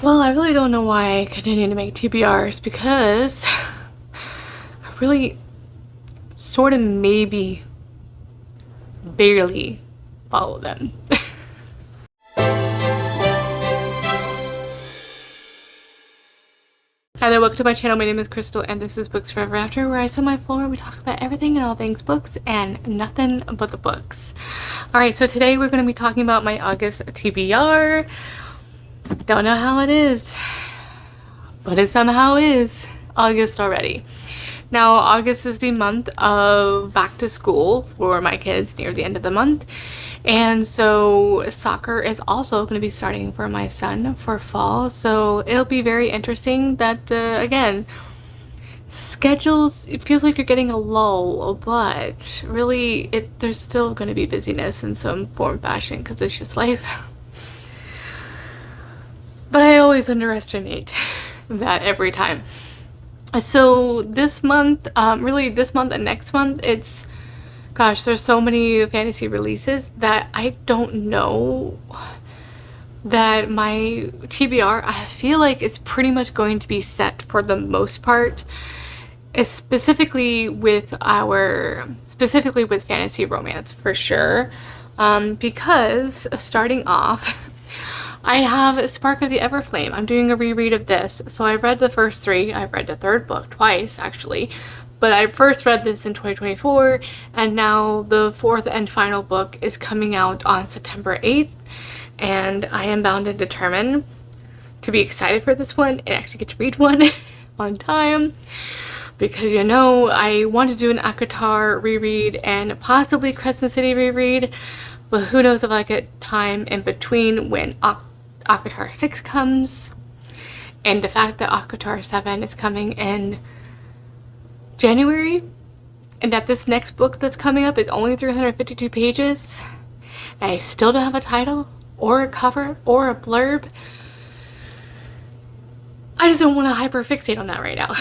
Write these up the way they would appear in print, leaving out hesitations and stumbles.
Well, I really don't know why I continue to make TBRs because I really sort of maybe barely follow them. Hi there, welcome to my channel. My name is Crystal and this is Books Forever After, where I sit on my floor and we talk about everything and all things books and nothing but the books. Alright, so today we're going to be talking about my August TBR. Don't know how it is, but it somehow is August already. Now, August is the month of back to school for my kids near the end of the month. And so soccer is also going to be starting for my son for fall. So it'll be very interesting that, again, schedules, it feels like you're getting a lull, but really there's still going to be busyness in some form fashion because it's just life. But I always underestimate that every time. So this month, really this month and next month, gosh, there's so many fantasy releases that I don't know that my TBR, I feel like it's pretty much going to be set for the most part, specifically with fantasy romance for sure, because starting off, I have Spark of the Everflame. I'm doing a reread of this. So I read the first three. I've read the third book twice, actually. But I first read this in 2024, and now the fourth and final book is coming out on September 8th. And I am bound and determined to be excited for this one and actually get to read one on time. Because, you know, I want to do an ACOTAR reread and possibly Crescent City reread. But who knows if I get time in between when ACOTAR 6 comes, and the fact that ACOTAR 7 is coming in January, and that this next book that's coming up is only 352 pages, and I still don't have a title, or a cover, or a blurb. I just don't want to hyperfixate on that right now.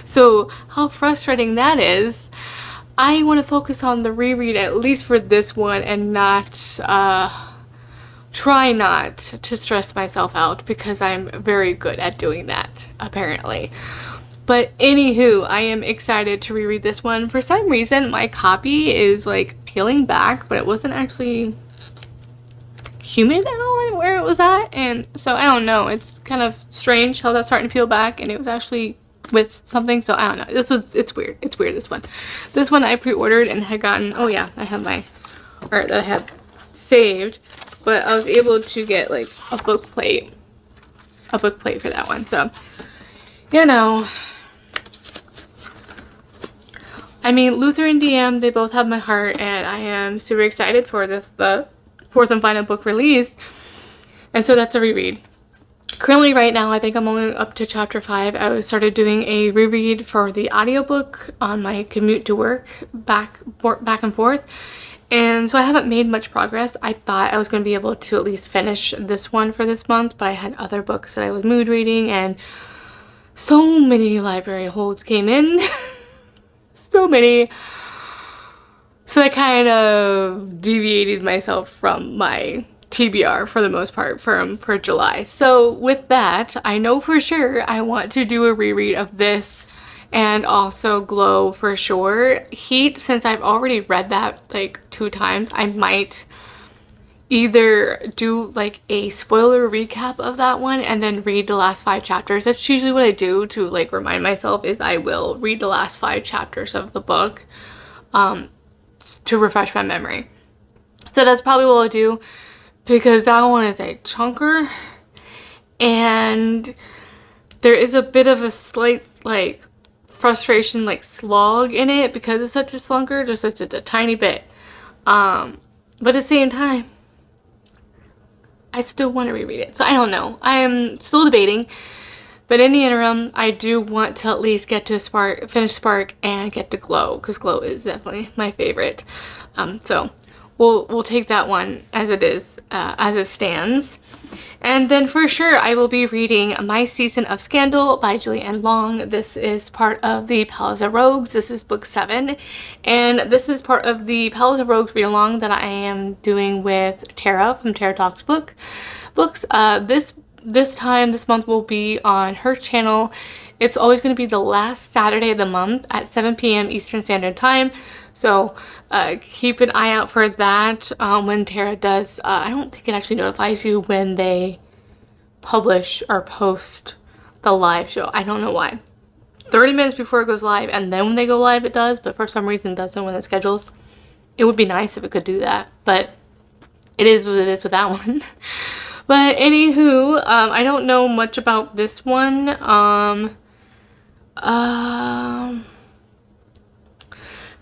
So how frustrating that is. I want to focus on the reread at least for this one and not, try not to stress myself out because I'm very good at doing that, apparently. But anywho, I am excited to reread this one. For some reason, my copy is like peeling back, but it wasn't actually humid at all where it was at. And so I don't know, it's kind of strange how that's starting to peel back, and it was actually with something, so I don't know. It's weird. It's weird, this one. This one I pre-ordered and had gotten, oh yeah, I have my art that I have saved, but I was able to get like a book plate for that one. So, you know, I mean, Luther and DM, they both have my heart, and I am super excited for this, the fourth and final book release. And so that's a reread. Currently, right now, I think I'm only up to chapter 5. I started doing a reread for the audiobook on my commute to work, back and forth. And so I haven't made much progress. I thought I was going to be able to at least finish this one for this month, but I had other books that I was mood reading, and so many library holds came in. So many. So I kind of deviated myself from my TBR for the most part for July. So with that, I know for sure I want to do a reread of this and also Glow for sure. Heat, since I've already read that like 2 times, I might either do like a spoiler recap of that one and then read the last 5 chapters. That's usually what I do to like remind myself, is I will read the last 5 chapters of the book to refresh my memory. So that's probably what I'll do, because that one is a chunker, and there is a bit of a slight like frustration, like slog in it because it's such a slunker. There's such a tiny bit, but at the same time, I still want to reread it. So I don't know. I am still debating, but in the interim, I do want to at least get to finish Spark and get to Glow, because Glow is definitely my favorite. So we'll take that one as it is, as it stands. And then for sure, I will be reading My Season of Scandal by Julianne Long. This is part of the Palace of Rogues. This is book 7. And this is part of the Palace of Rogues read-along that I am doing with Tara from Tara Talks books. This this month will be on her channel. It's always going to be the last Saturday of the month at 7 p.m. Eastern Standard Time. So keep an eye out for that when Tara does. I don't think it actually notifies you when they publish or post the live show. I don't know why. 30 minutes before it goes live, and then when they go live it does, but for some reason it doesn't when it schedules. It would be nice if it could do that, but it is what it is with that one. But anywho, I don't know much about this one.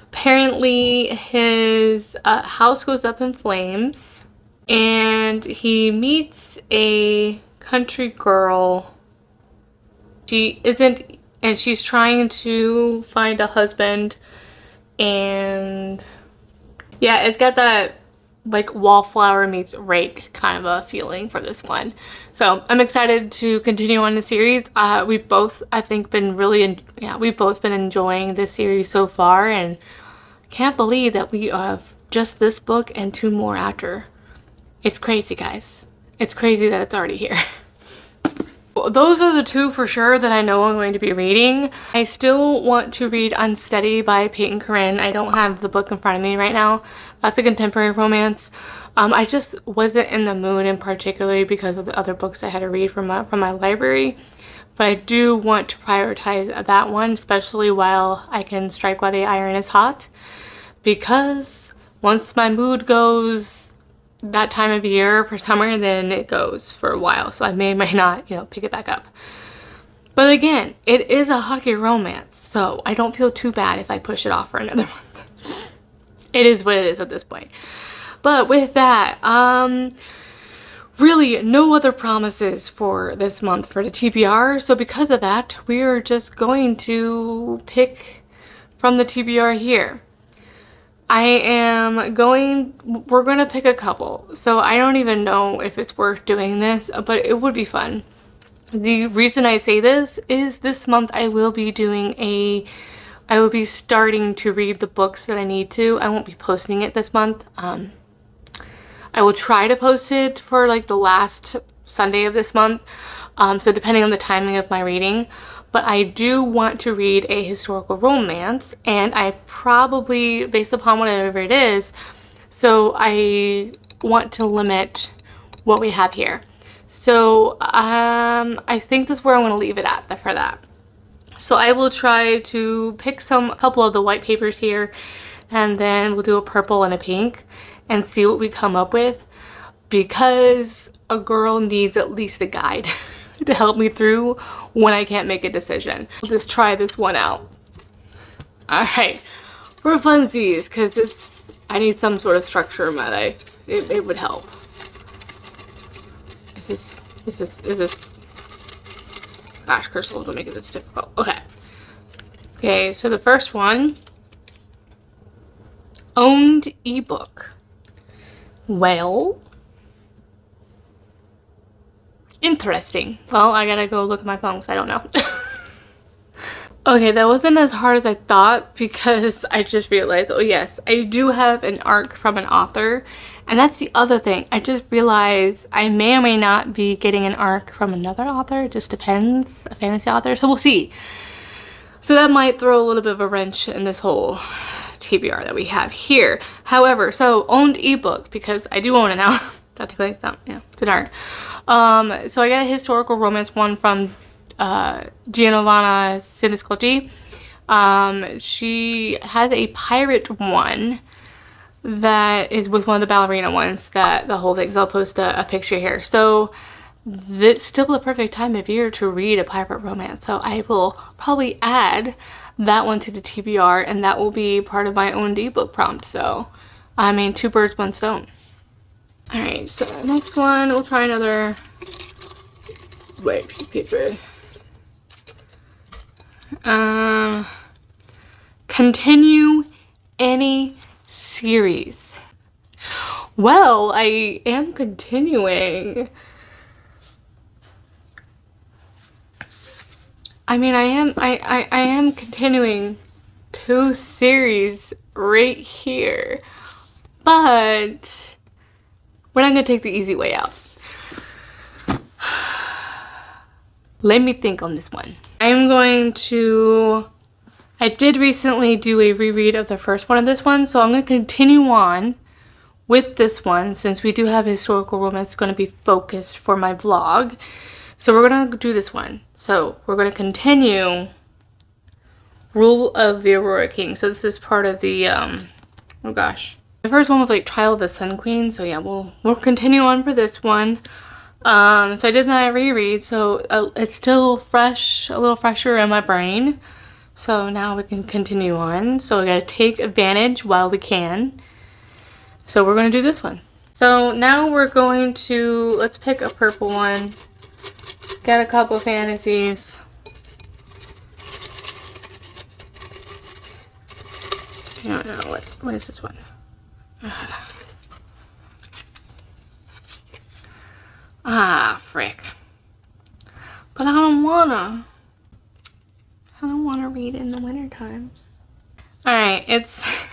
Apparently his house goes up in flames, and he meets a country girl. She isn't, and she's trying to find a husband, and yeah, it's got that like wallflower meets rake kind of a feeling for this one. So I'm excited to continue on the series. We've both, I think, been we've both been enjoying this series so far, and can't believe that we have just this book and 2 more after. It's crazy, guys. It's crazy that it's already here. Well, those are the 2 for sure that I know I'm going to be reading. I still want to read Unsteady by Peyton Corinne. I don't have the book in front of me right now. That's a contemporary romance. I just wasn't in the mood in particularly because of the other books I had to read from my library. But I do want to prioritize that one, especially while I can strike while the iron is hot. Because once my mood goes that time of year for summer, then it goes for a while. So I may or may not, pick it back up. But again, it is a hockey romance, so I don't feel too bad if I push it off for another month. It is what it is at this point. But with that, really no other promises for this month for the TBR. So because of that, we are just going to pick from the TBR here. we're going to pick a couple. So I don't even know if it's worth doing this, but it would be fun. The reason I say this is this month I will be starting to read the books that I need to. I won't be posting it this month. I will try to post it for like the last Sunday of this month. So depending on the timing of my reading. But I do want to read a historical romance, and I probably, based upon whatever it is, so I want to limit what we have here. So I think that's where I'm going to leave it at for that. So I will try to pick a couple of the white papers here, and then we'll do a purple and a pink and see what we come up with, because a girl needs at least a guide to help me through when I can't make a decision. I'll just try this one out. Alright, for funsies, because I need some sort of structure in my life. It would help. Is this gosh, Crystal, don't make it this difficult. Okay, so the first one, owned ebook. Well, interesting. Well, I gotta go look at my phone because I don't know. Okay, that wasn't as hard as I thought, because I just realized, oh yes, I do have an arc from an author. And that's the other thing. I just realized I may or may not be getting an arc from another author. It just depends. A fantasy author. So we'll see. So that might throw a little bit of a wrench in this whole TBR that we have here. However, so owned ebook, because I do own it now. Technically, it's not, it's an arc. So I got a historical romance one from Giovanna Siniscotti. She has a pirate one that is with one of the ballerina ones, that the whole thing. So I'll post a picture here. So it's still the perfect time of year to read a pirate romance. So I will probably add that one to the TBR, and that will be part of my own ebook prompt. So, I mean, 2 birds, 1 stone. Alright, so next one, we'll try another white paper. Continue any series. Well, I am continuing. I mean, I am continuing 2 series right here, but we're not gonna take the easy way out. Let me think on this one. I'm going to... I did recently do a reread of the first one of this one, so I'm going to continue on with this one since we do have historical romance going to be focused for my vlog. So we're going to do this one. So we're going to continue Rule of the Aurora King. So this is part of the, oh gosh. The first one was like Trial of the Sun Queen. So yeah, we'll continue on for this one. So I did that reread, so it's still fresh, a little fresher in my brain. So now we can continue on. So we gotta take advantage while we can. So we're gonna do this one. So now we're going to, let's pick a purple one. Get a couple fantasies. I don't know, what is this one? Ah, frick. But I don't wanna read in the winter times. Alright, it's...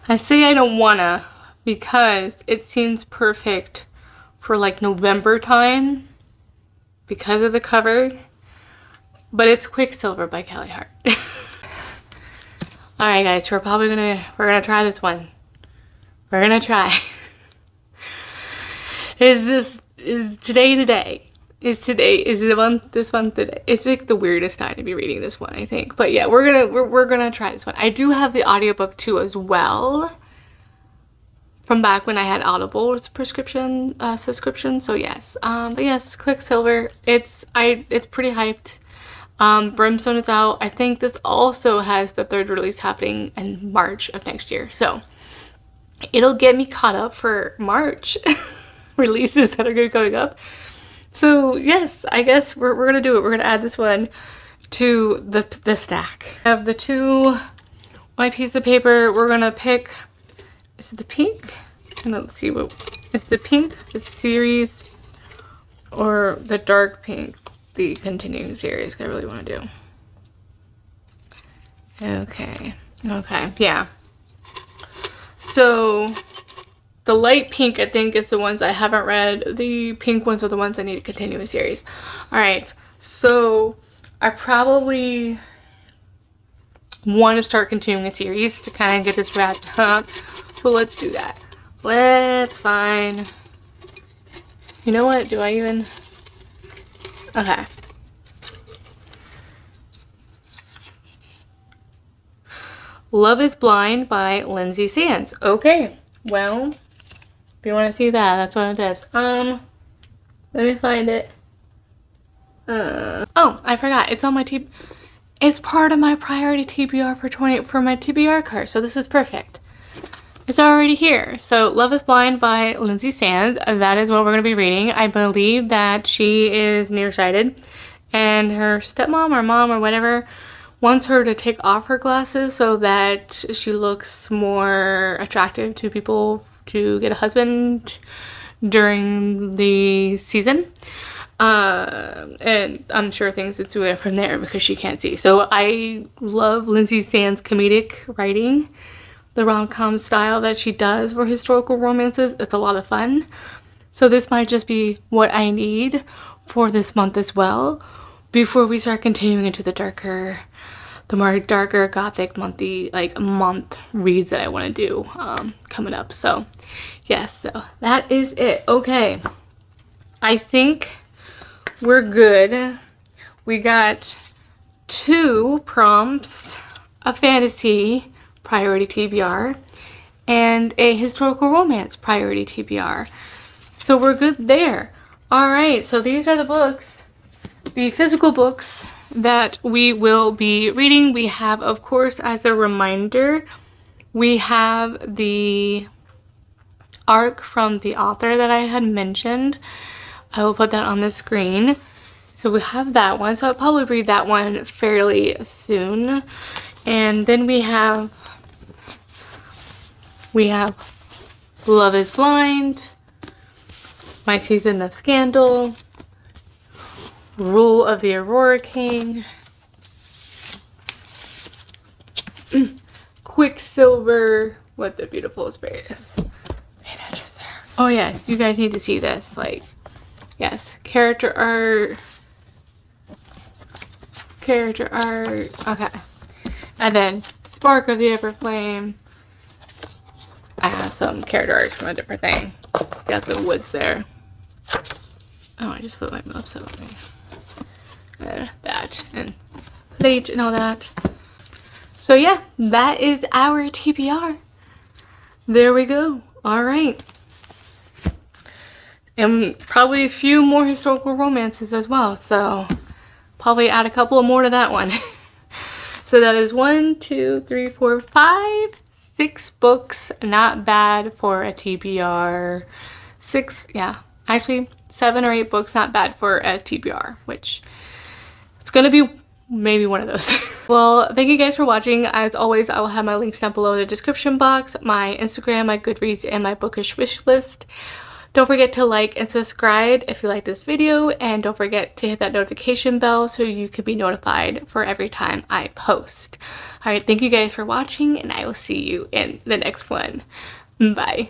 I say I don't wanna because it seems perfect for like November time because of the cover. But it's Quicksilver by Kelly Hart. Alright guys, we're gonna try this one. We're gonna try. Is today the day? Is the month, this month today? It's like the weirdest time to be reading this one, I think. But yeah, we're gonna try this one. I do have the audiobook too as well. From back when I had Audible subscription. So yes. But yes, Quicksilver. It's pretty hyped. Brimstone is out. I think this also has the third release happening in March of next year. So it'll get me caught up for March releases that are going to be coming up. So yes, I guess we're gonna do it. We're gonna add this one to the stack. I have the two white piece of paper. We're gonna pick, is it the pink? And let's see what, it's the pink, the series, or the dark pink, the continuing series. I really want to do. Okay, yeah. So the light pink, I think, is the ones I haven't read. The pink ones are the ones I need to continue a series. Alright, so I probably want to start continuing a series to kind of get this wrapped up. So let's do that. Let's find... You know what? Do I even... Okay. Love is Blind by Lindsay Sands. Okay, well... If you want to see that, that's what it is. Let me find it. Oh, I forgot. It's on my it's part of my priority TBR for my TBR card. So this is perfect. It's already here. So Love is Blind by Lindsay Sands. That is what we're going to be reading. I believe that she is nearsighted and her stepmom or mom or whatever wants her to take off her glasses so that she looks more attractive to people to get a husband during the season. And I'm sure things ensue from there because she can't see. So I love Lindsay Sands' comedic writing, the rom-com style that she does for historical romances. It's a lot of fun. So this might just be what I need for this month as well before we start continuing into the more darker gothic month reads that I want to do coming up. So yes, so that is it. Okay, I think we're good. We got 2 prompts, a fantasy priority TBR and a historical romance priority TBR, so we're good there. All right, so these are the books, the physical books that we will be reading. We have, of course, as a reminder, we have the arc from the author that I had mentioned. I will put that on the screen. So we have that one. So I'll probably read that one fairly soon. And then we have Love is Blind, My Season of Scandal, Rule of the Aurora King, Quicksilver, What the Beautiful Spirit is. Oh yes, you guys need to see this. Like, yes, character art, character art. Okay. And then Spark of the Everflame. I have some character art from a different thing. Got the woods there. Oh, I just put my mouse over me. And badge and plate and all that. So yeah, that is our TBR. There we go. Alright. And probably a few more historical romances as well. So probably add a couple more to that one. So that is 1, 2, 3, 4, 5, 6 books. Not bad for a TBR. 6, yeah. Actually, 7 or 8 books. Not bad for a TBR. Which, it's going to be maybe one of those. Well, thank you guys for watching. As always, I will have my links down below in the description box. My Instagram, my Goodreads, and my bookish wish list. Don't forget to like and subscribe if you like this video, and don't forget to hit that notification bell so you can be notified for every time I post. Alright, thank you guys for watching, and I will see you in the next one. Bye.